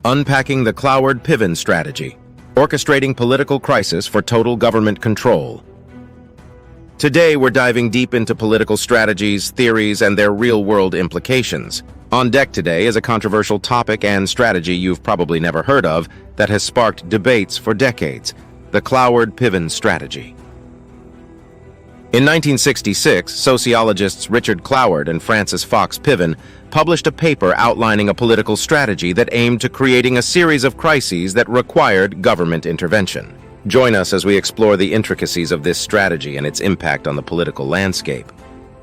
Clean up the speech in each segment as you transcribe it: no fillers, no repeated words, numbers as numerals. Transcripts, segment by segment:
Unpacking the CLOWARD-PIVEN strategy, orchestrating political crisis for total government control. Today, we're diving deep into political strategies, theories, and their real-world implications. On deck today is a controversial topic and strategy you've probably never heard of that has sparked debates for decades: the CLOWARD-PIVEN strategy. In 1966, sociologists Richard Cloward and Francis Fox Piven published a paper outlining a political strategy that aimed to creating a series of crises that required government intervention. Join us as we explore the intricacies of this strategy and its impact on the political landscape.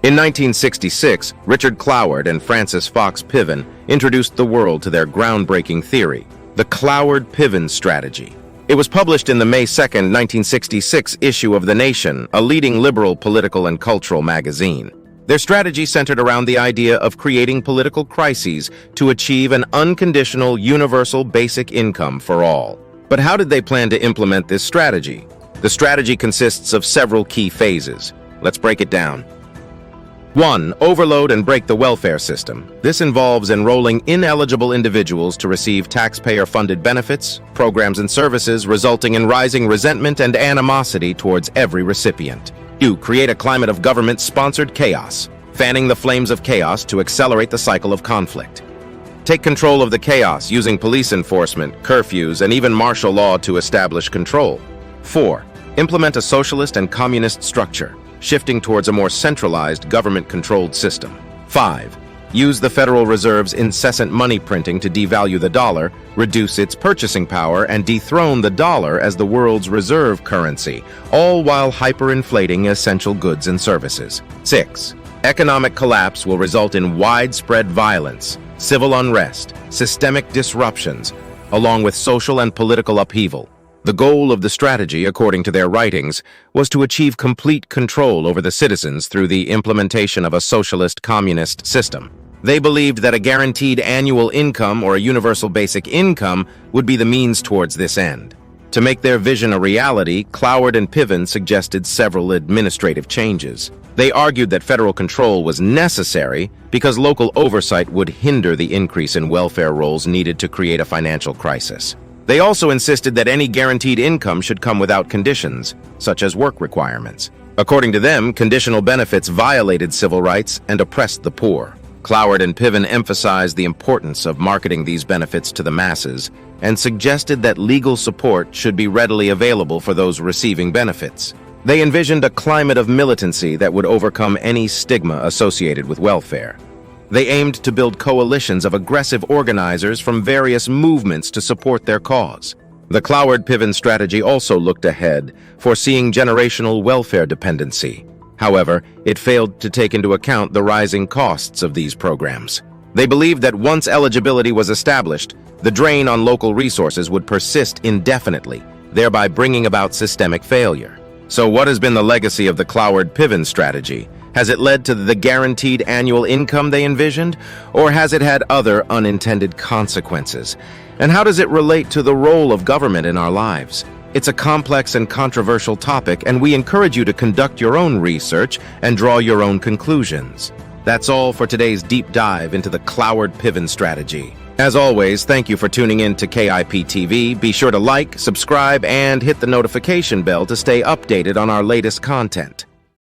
In 1966, Richard Cloward and Francis Fox Piven introduced the world to their groundbreaking theory, the CLOWARD-PIVEN strategy. It was published in the May 2, 1966 issue of The Nation, a leading liberal political and cultural magazine. Their strategy centered around the idea of creating political crises to achieve an unconditional, universal basic income for all. But how did they plan to implement this strategy? The strategy consists of several key phases. Let's break it down. 1. Overload and break the welfare system. This involves enrolling ineligible individuals to receive taxpayer-funded benefits, programs, and services, resulting in rising resentment and animosity towards every recipient. 2. Create a climate of government-sponsored chaos, fanning the flames of chaos to accelerate the cycle of conflict. Take control of the chaos using police enforcement, curfews, and even martial law to establish control. 4. Implement a socialist and communist structure, shifting towards a more centralized, government-controlled system. 5. Use the Federal Reserve's incessant money printing to devalue the dollar, reduce its purchasing power, and dethrone the dollar as the world's reserve currency, all while hyperinflating essential goods and services. 6. Economic collapse will result in widespread violence, civil unrest, systemic disruptions, along with social and political upheaval. The goal of the strategy, according to their writings, was to achieve complete control over the citizens through the implementation of a socialist communist system. They believed that a guaranteed annual income or a universal basic income would be the means towards this end. To make their vision a reality, Cloward and Piven suggested several administrative changes. They argued that federal control was necessary because local oversight would hinder the increase in welfare rolls needed to create a financial crisis. They also insisted that any guaranteed income should come without conditions, such as work requirements. According to them, conditional benefits violated civil rights and oppressed the poor. Cloward and Piven emphasized the importance of marketing these benefits to the masses and suggested that legal support should be readily available for those receiving benefits. They envisioned a climate of militancy that would overcome any stigma associated with welfare. They aimed to build coalitions of aggressive organizers from various movements to support their cause. The CLOWARD-PIVEN strategy also looked ahead, foreseeing generational welfare dependency. However, it failed to take into account the rising costs of these programs. They believed that once eligibility was established, the drain on local resources would persist indefinitely, thereby bringing about systemic failure. So what has been the legacy of the CLOWARD-PIVEN strategy? Has it led to the guaranteed annual income they envisioned, or has it had other unintended consequences? And how does it relate to the role of government in our lives? It's a complex and controversial topic, and we encourage you to conduct your own research and draw your own conclusions. That's all for today's deep dive into the CLOWARD-PIVEN strategy. As always, thank you for tuning in to KIP TV. Be sure to like, subscribe, and hit the notification bell to stay updated on our latest content.